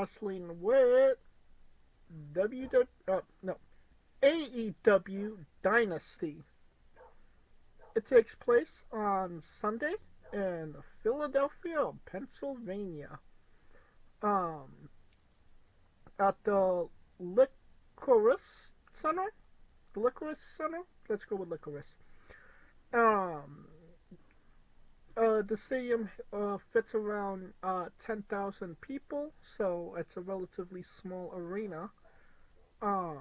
Wrestling with AEW Dynasty. It takes place on Sunday in Philadelphia, Pennsylvania. Um, at the Licorice Center. The Licorice Center. Let's go with Licorice. Um, the stadium fits around 10,000 people, so it's a relatively small arena. Um,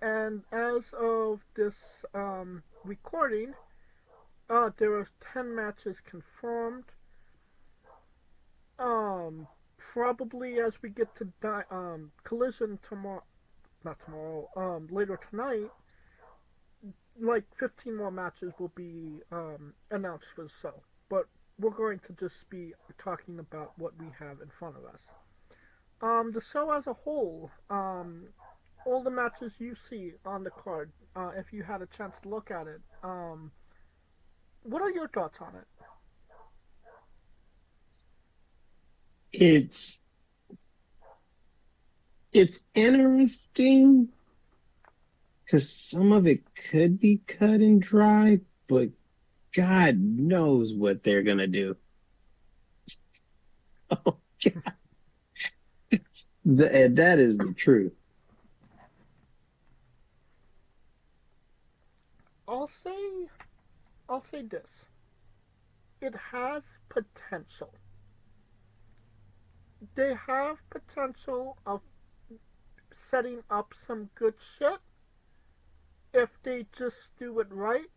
and as of this recording, there are 10 matches confirmed. Probably as we get to Collision tomorrow, not tomorrow, later tonight, like 15 more matches will be announced for the show. But we're going to just be talking about what we have in front of us. The show as a whole, all the matches you see on the card, if you had a chance to look at it, what are your thoughts on it? It's interesting because some of it could be cut and dry, but God knows what they're gonna do. Oh, God. And that is the truth. I'll say, I'll say this. It has potential. They have potential of setting up some good shit if they just do it right.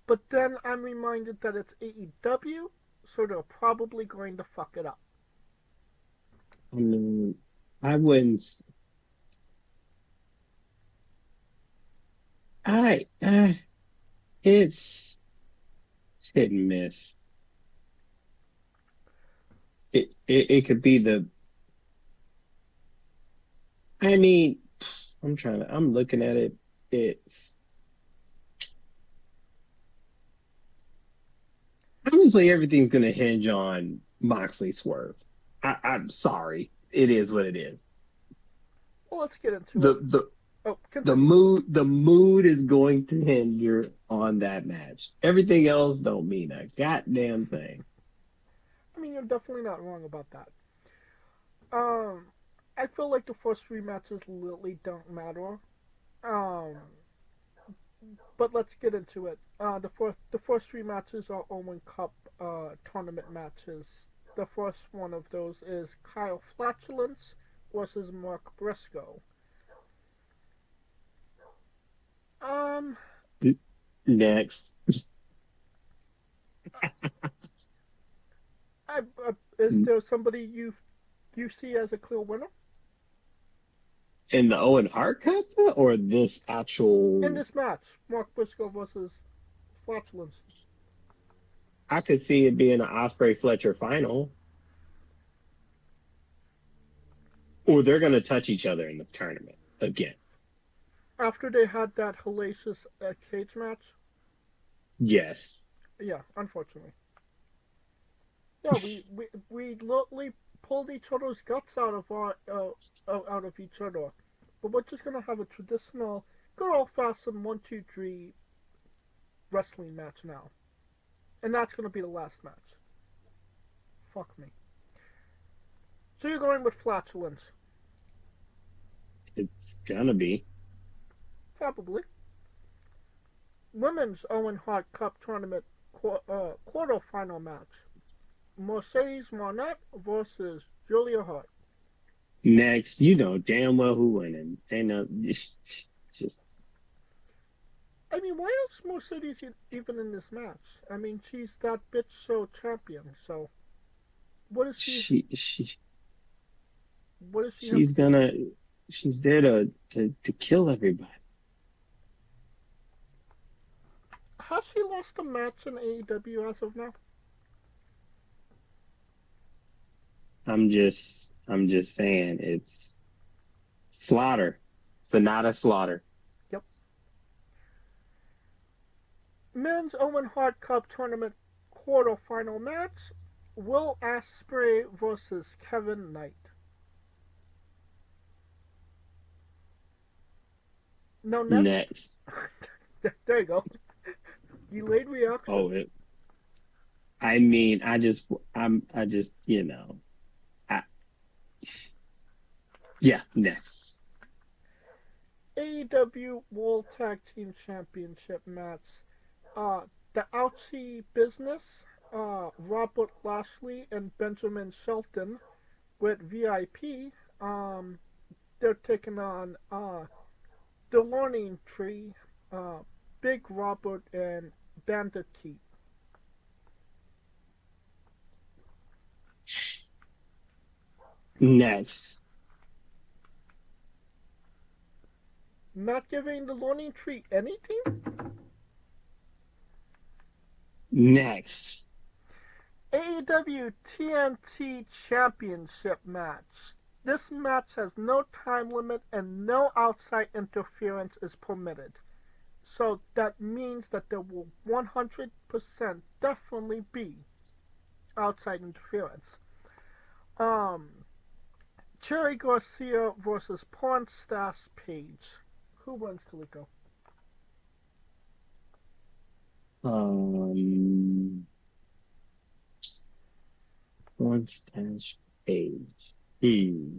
But then I'm reminded that it's AEW, so they're probably going to fuck it up. I mean, I wouldn't. I it's hit and miss. It could be the. I mean, I'm looking at it. It's honestly everything's gonna hinge on Moxley Swerve. I'm sorry. It is what it is. Well, let's get into The it. the Oh, the continue. mood is going to hinge on that match. Everything else don't mean a goddamn thing. I mean, you're definitely not wrong about that. Um, I feel like the first three matches really don't matter. Um, but let's get into it. The first three matches are Owen Cup tournament matches. The first one of those is Kyle Flatulence versus Mark Briscoe. Um, Next, is there somebody you see as a clear winner in the Owen Hart Cup or this in actual, this match? Mark Briscoe versus Flatulence. I could see it being an Osprey Fletcher final, or they're gonna touch each other in the tournament again. After they had that hellacious cage match. Yes. Yeah, unfortunately. Yeah, we literally pulled each other's guts out of out of each other. But we're just gonna have a traditional, good old fashioned 1, 2, 3 wrestling match now, and that's gonna be the last match. Fuck me. So you're going with flatulence, It's gonna be. probably. Women's Owen Hart Cup Tournament quarterfinal match. Mercedes Marnette versus Julia Hart. Next, you know damn well who winning. Ain't no just I mean, why is Mercedes even in this match? I mean, she's that bitch show champion. So, what does she? she What does she have she's to do? gonna she's there to kill everybody. Has she lost a match in AEW as of now? I'm just saying it's slaughter. Sonata slaughter. Yep. Men's Owen Hart Cup Tournament quarterfinal match. Will Ospreay versus Kevin Knight. No, next. Next. There you go. Delayed reaction. Oh, I mean, I just, I, yeah, next. AEW World Tag Team Championship match. The Ouchie Business, Robert Lashley and Benjamin Shelton with VIP. Um, they're taking on the Learning Tree, uh, Big Robert and Bandit Keith. Next. Not giving the Learning Tree anything? Next. AEW TNT Championship match. This match has no time limit and no outside interference is permitted. So that means that there will 100% definitely be outside interference. Um, Cherry Garcia versus Porn Stas Page. Who wins, Kaliko? Mustache Page. Hmm.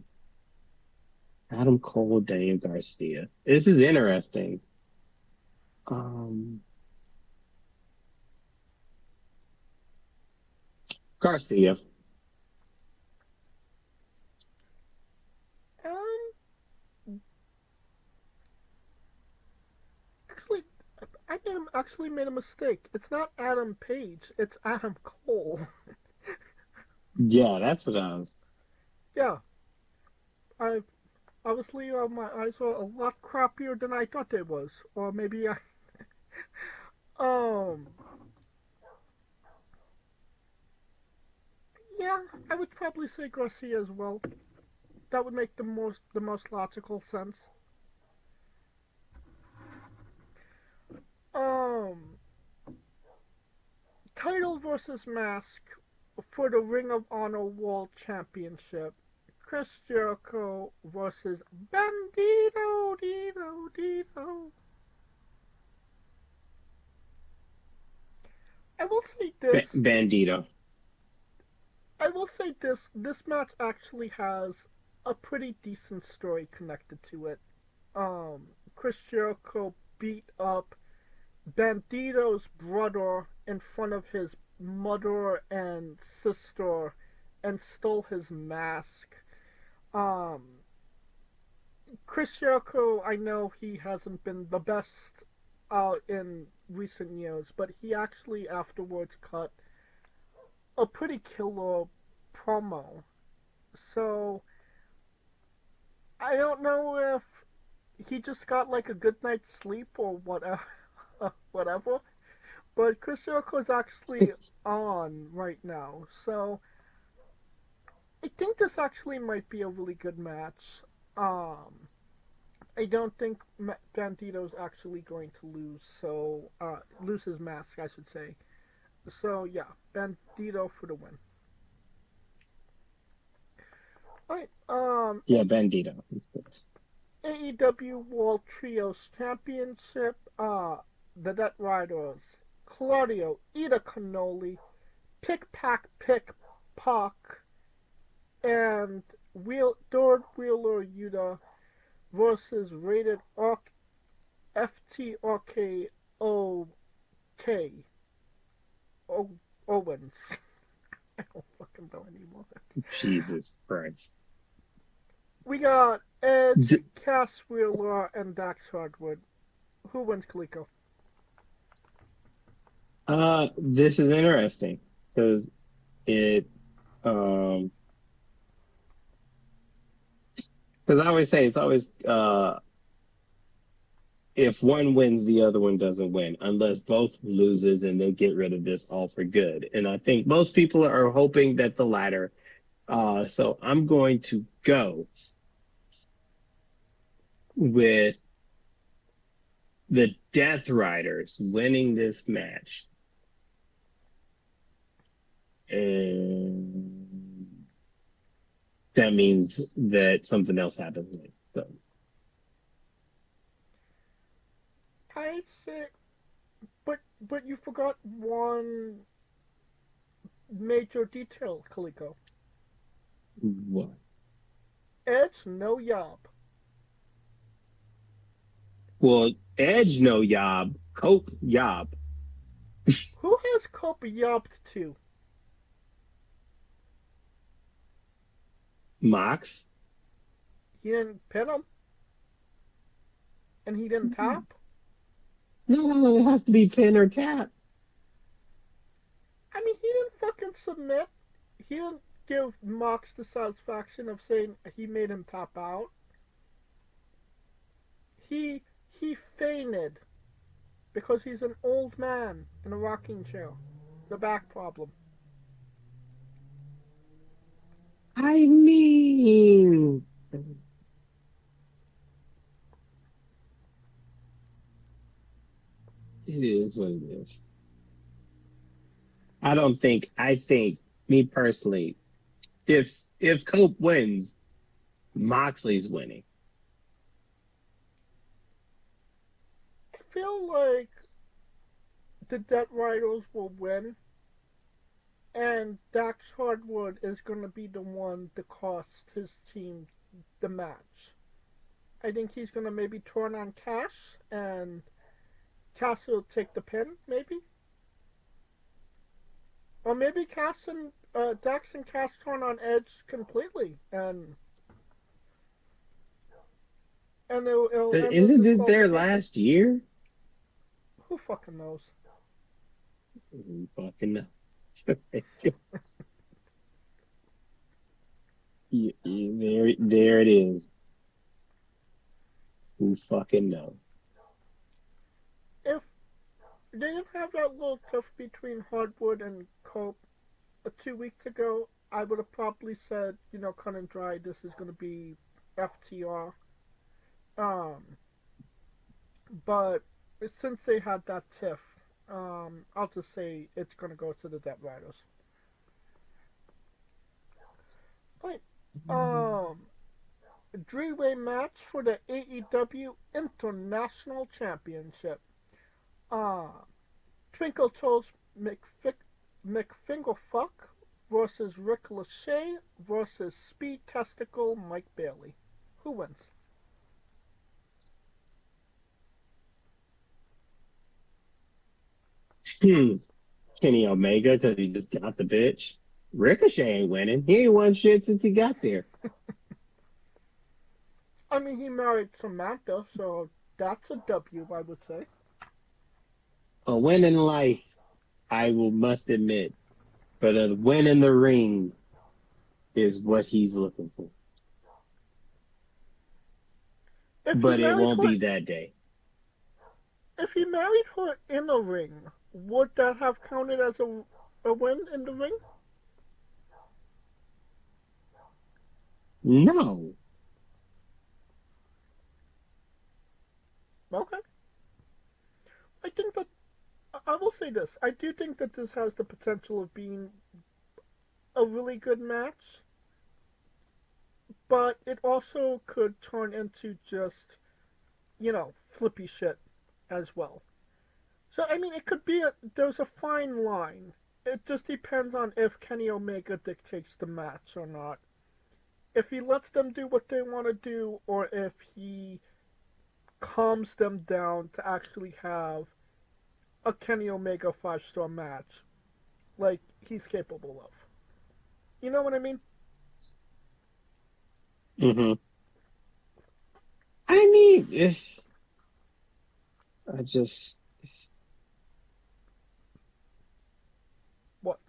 Adam Cole, Daniel Garcia. This is interesting. Um, Garcia. Um, actually, actually made a mistake. It's not Adam Page. It's Adam Cole. Yeah, that's what I was. Yeah, I obviously my eyes are a lot crappier than I thought they was, or maybe I um yeah, I would probably say Garcia as well. That would make the most logical sense. Um, Title versus mask for the Ring of Honor World Championship. Chris Jericho versus Bandito Dito Dito. I will say this. Bandito. I will say this. This match actually has a pretty decent story connected to it. Chris Jericho beat up Bandito's brother in front of his mother and sister and stole his mask. Um, Chris Jericho, I know he hasn't been the best in recent years, but he actually afterwards cut a pretty killer promo. So I don't know if he just got like a good night's sleep or whatever, whatever. But Chris Jericho is actually on right now, so I think this actually might be a really good match. Um, I don't think Bandito's actually going to lose, so lose his mask, I should say. So yeah, Bandito for the win. All right. Yeah, Bandito. AEW World Trios Championship. The Dead Riders, Claudio, Ida Cannoli, Pick Pack Pick Pock, and Third Wheeler Yuta versus Rated Arc FTRKOK Owens. I don't fucking know anymore. Jesus Christ. We got Edge, Cass Wheeler, and Dax Hardwood. Who wins, Kaliko? This is interesting because it, um, because I always say it's always, if one wins, the other one doesn't win, unless both loses and they get rid of this all for good. And I think most people are hoping that the latter. So I'm going to go with the Death Riders winning this match and that means that something else happens. So I say, but you forgot one major detail, Kaliko. what? Edge no yob. Well, Edge no yob, Cope yob, Who has Cope yobbed to? Mox. He didn't pin him, and he didn't tap. No, it has to be pin or tap. I mean, he didn't fucking submit. He didn't give Mox the satisfaction of saying he made him tap out. He fainted because he's an old man in a rocking chair. The back problem. I mean, it is what it is. I think, me personally, if Cope wins, Moxley's winning. I feel like the Dead Riders will win, and Dax Hardwood is going to be the one to cost his team the match. I think he's going to maybe turn on Cash, and Cash will take the pin, maybe? Or maybe Cash and Dax and Cash turn on Edge completely, and it'll But end in isn't this their disqualification. last year? Who fucking knows? Who fucking know? There it is. Who fucking know? If they didn't have that little tiff between Hardwood and Cope 2 weeks ago, I would have probably said, cut and dry, this is going to be FTR. Um, but since they had that tiff, I'll just say it's going to go to the Dead Riders. Right. Um, three-way match for the AEW International Championship. Uh, Twinkle Toes McFingerfuck versus Rick Lachey versus Speed Testicle Mike Bailey. Who wins? Hmm. Kenny Omega because he just got the bitch. Ricochet ain't winning. He ain't won shit since he got there. I mean, he married Samantha, so that's a W, I would say. A win in life, I will must admit, but a win in the ring is what he's looking for. If he But it married won't her, be that day. if he married her in a ring, would that have counted as a win in the ring? No. Okay. I think that I will say this. I do think that this has the potential of being a really good match, but it also could turn into just, flippy shit as well. So, I mean, it could be there's a fine line. It just depends on if Kenny Omega dictates the match or not. If he lets them do what they want to do, or if he calms them down to actually have a Kenny Omega 5-star match like he's capable of. You know what I mean? Hmm. I mean, if I just, What?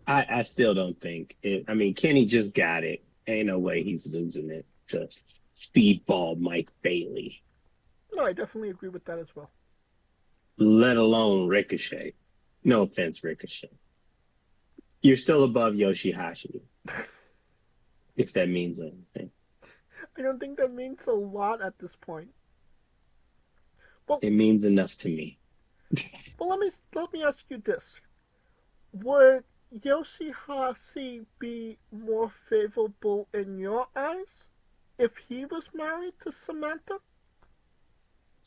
I still don't think it. I mean, Kenny just got it. Ain't no way he's losing it to Speedball Mike Bailey, No, I definitely agree with that as well. let alone Ricochet. No offense, Ricochet. You're still above Yoshihashi, if that means anything. I don't think that means a lot at this point. Well, It means enough to me. let me ask you this: Would Yoshihashi be more favorable in your eyes if he was married to Samantha?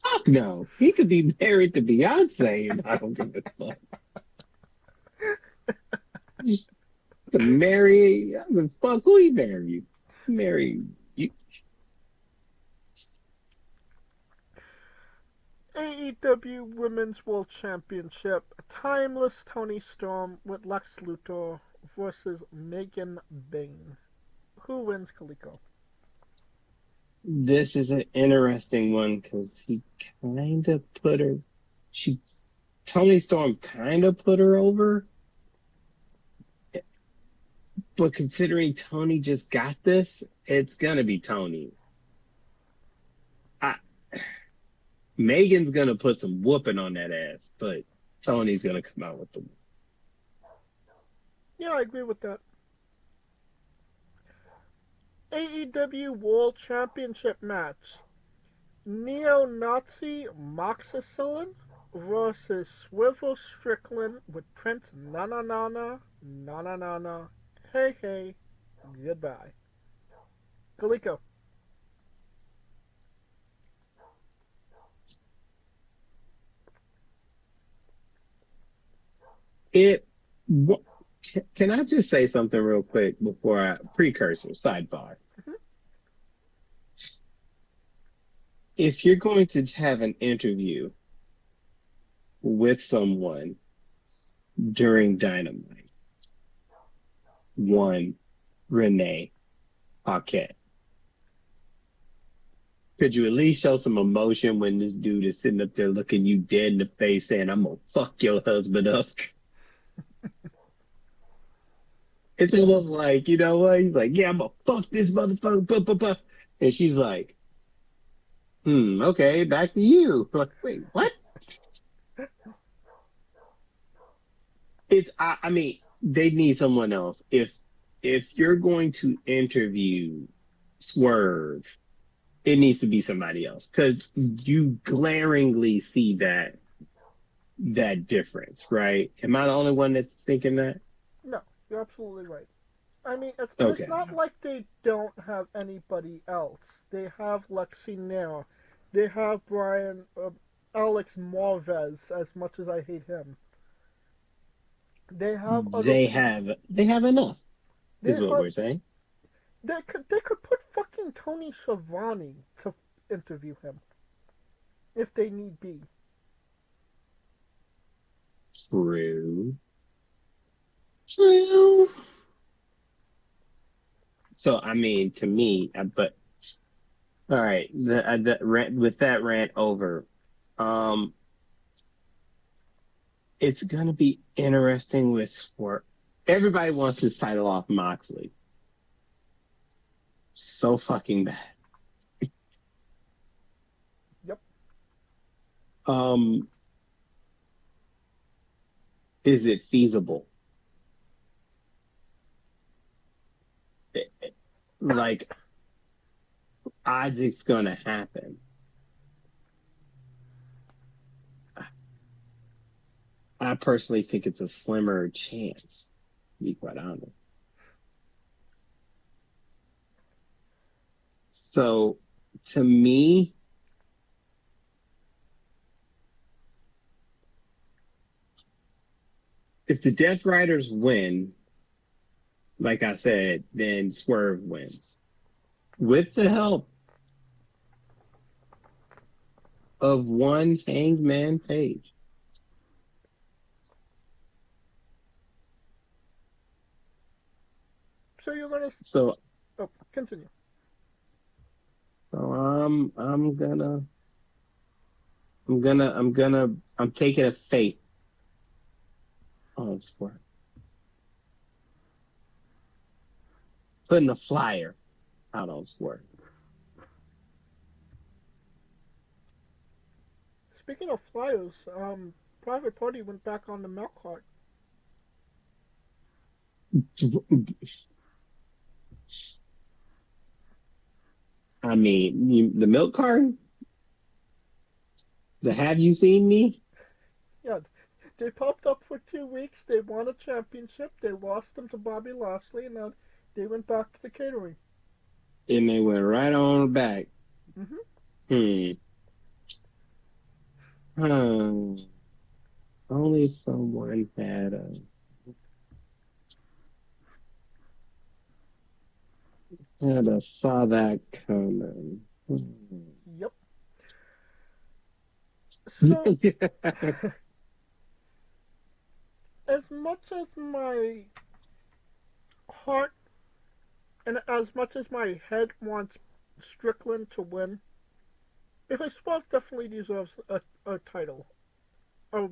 Fuck no. He could be married to Beyonce and I don't give a fuck. Just to marry, I mean, fuck who he marry. Marry you. AEW Women's World Championship. Timeless Tony Storm with Lex Luthor versus Megan Bayne. Who wins, Kaliko? This is an interesting one because he kind of put her, she, Tony Storm kind of put her over, but considering Tony just got this, it's gonna be Tony. I, Megan's gonna put some whooping on that ass, but Tony's gonna come out with the. Yeah, I agree with that. AEW World Championship match. Neo-Nazi Moxicillin versus Swivel Strickland with Prince Nana Nana, Nana Nana, Hey Hey, Goodbye. Kaliko. It. Can I just say something real quick before I precursor sidebar? Mhm. If you're going to have an interview with someone during Dynamite, one Renee Paquette, could you at least show some emotion when this dude is sitting up there looking you dead in the face saying, I'm gonna fuck your husband up? It's almost like, you know what? He's like, yeah, I'm gonna fuck this motherfucker. Blah, blah, blah. And she's like, okay, back to you. Like, wait, what? I mean, they need someone else. If you're going to interview Swerve, it needs to be somebody else because you glaringly see that difference, right? Am I the only one that's thinking that? No, you're absolutely right. I mean, and it's Okay. not like they don't have anybody else. They have Lexi Nair. They have Brian, Alex Marvez, as much as I hate him. They have other people. They have enough, They is what have we're saying. they could put fucking Tony Schiavone to interview him if they need be. True. True. So I mean, to me, but all right, the rant, with that rant over, um, it's gonna be interesting with sport. Everybody wants this title off Moxley so fucking bad. Yep. Um, is it feasible? Like, odds it's gonna happen. I personally think it's a slimmer chance, to be quite honest. So, to me, if the Death Riders win, like I said, then Swerve wins. With the help of one Hangman Page. So you're gonna. So, Oh, continue. so I'm taking a fate on Swerve. Putting a flyer out on Swerve. Speaking of flyers, Private Party went back on the milk cart. I mean, the milk carton, the Have You Seen Me? Yeah, They popped up for 2 weeks. They won a championship. They lost them to Bobby Lashley, and now they went back to the catering. And they went right on back. Hmm. Hmm. Hmm. Only someone had a saw that coming. Hmm. Yep. So, as much as my heart and as much as my head wants Strickland to win, because Swerve definitely deserves a title. Oh,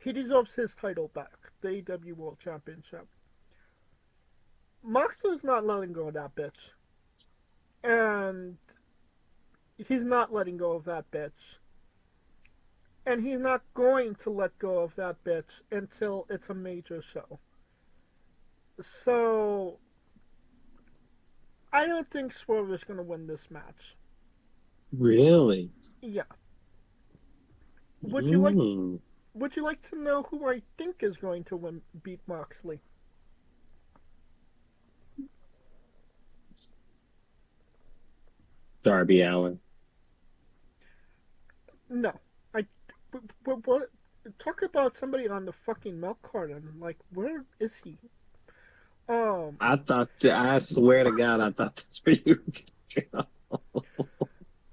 he deserves his title back, the AEW World Championship. Moxley's not letting go of that bitch, and he's not letting go of that bitch, and he's not going to let go of that bitch until it's a major show. So I don't think Swerve is going to win this match. Really? Yeah. Would you like Mm. Would you like to know who I think is going to beat Moxley? Darby Allin. No. I. What? Talk about somebody on the fucking milk carton. Like, where is he? Um. I swear to God, I thought that's where you were going.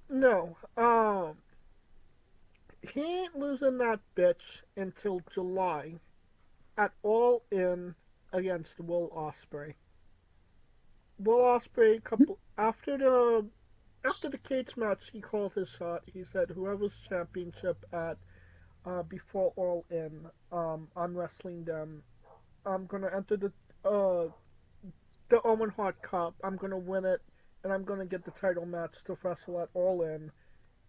No. He ain't losing that bitch until July at All In against Will Ospreay. Will Ospreay couple after the cage match, he called his shot. He said, "Whoever's championship at before All In, I'm wrestling them. I'm gonna enter the Owen Hart Cup. I'm gonna win it, and I'm gonna get the title match to wrestle at All In,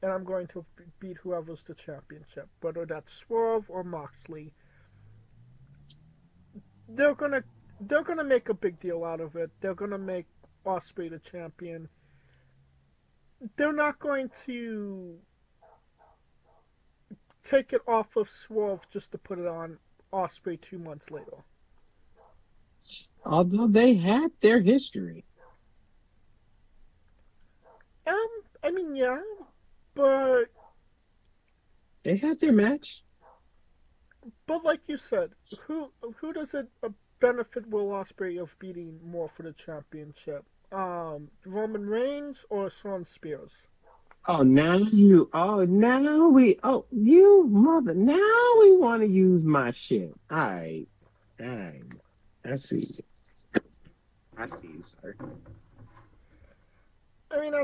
and I'm going to beat whoever's the championship, whether that's Swerve or Moxley. They're gonna they're gonna make a big deal out of it. They're gonna make Ospreay the champion. They're not going to take it off of Swerve just to put it on Ospreay 2 months later. Although they had their history. I mean, yeah, but They had their match. like you said, who does it benefit Will Ospreay of beating more for the championship? Roman Reigns or Shawn Spears? You mother, now we want to use my shit. All right, I see you. I see you, sir. I mean,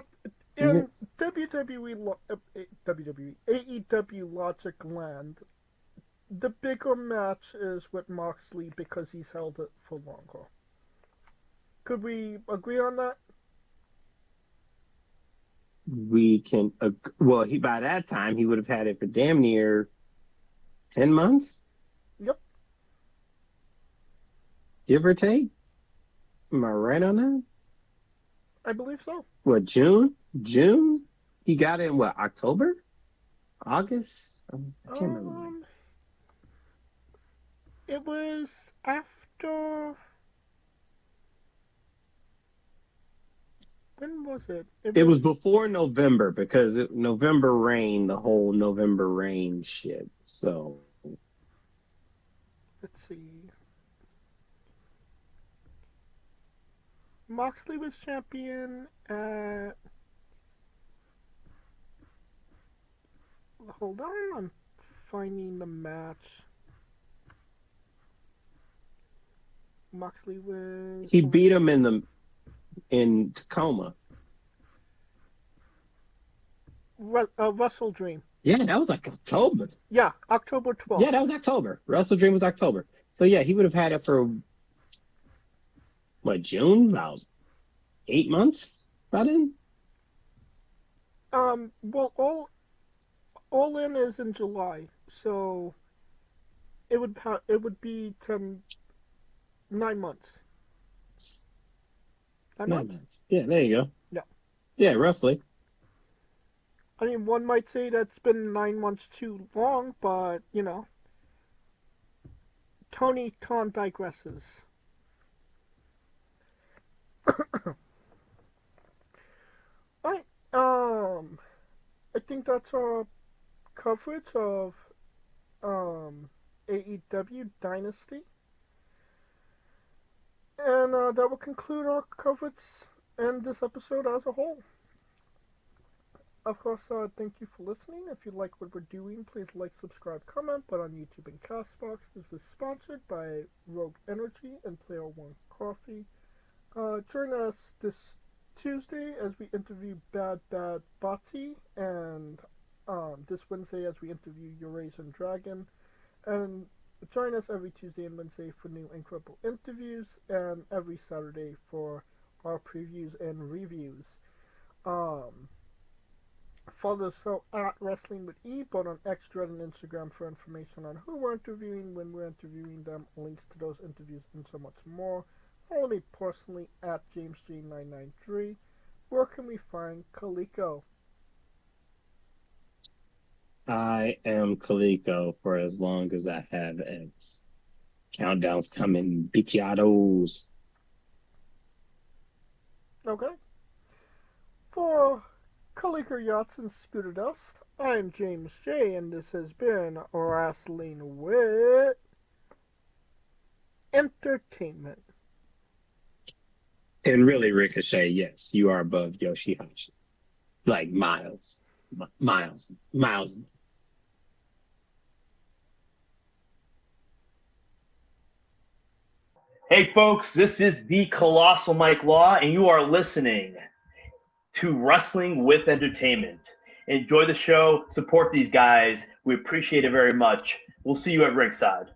in WWE, AEW Logic Land, the bigger match is with Moxley because he's held it for longer. Could we agree on that? We can, well, he by that time he would have had it for damn near 10 months, Yep. give or take. Am I right on that? I believe so. What, June? June? He got it in what, October? August? I can't remember. It was after. When was it? It was before November because November rain, the whole November rain shit. So let's see. Moxley was champion at. Hold on, I'm finding the match. Moxley was. he beat him in Tacoma. Wrestle Dream. Yeah, that was like October. Yeah, October 12th. Yeah, that was October. Wrestle Dream was October. So yeah, he would have had it for what, June? About 8 months by then? Well, all in is in July, so it would be 9 months. 9 months. Yeah, there you go. Yeah. Yeah, roughly. I mean, one might say that's been 9 months too long, but, Tony Khan digresses. Alright, I think that's our coverage of, AEW Dynasty. And that will conclude our coverage and this episode as a whole. Of course, thank you for listening. If you like what we're doing, please like, subscribe, comment. But on YouTube and Castbox, this was sponsored by Rogue Energy and Player One Coffee. Join us this Tuesday as we interview Bad Bad Bati, and this Wednesday as we interview Eurasian Dragon. And join us every Tuesday and Wednesday for new incredible interviews, and every Saturday for our previews and reviews. Follow the show at Wrestling with E, both on X, Thread, and Instagram for information on who we're interviewing, when we're interviewing them, links to those interviews, and so much more. Follow me personally at JamesG993. Where can we find Kaliko? I am Kaliko for as long as I have X. Countdown's coming, bichiados. Okay. For Kaliko Yachts and Scooter Dust, I'm James J, and this has been Wrestling with Entertainment. And really, Ricochet, yes, you are above Yoshihashi. Like miles. Miles. Hey folks, this is the Colossal Mike Law, and you are listening to Wrestling with Entertainment. Enjoy the show, support these guys. We appreciate it very much. We'll see you at ringside.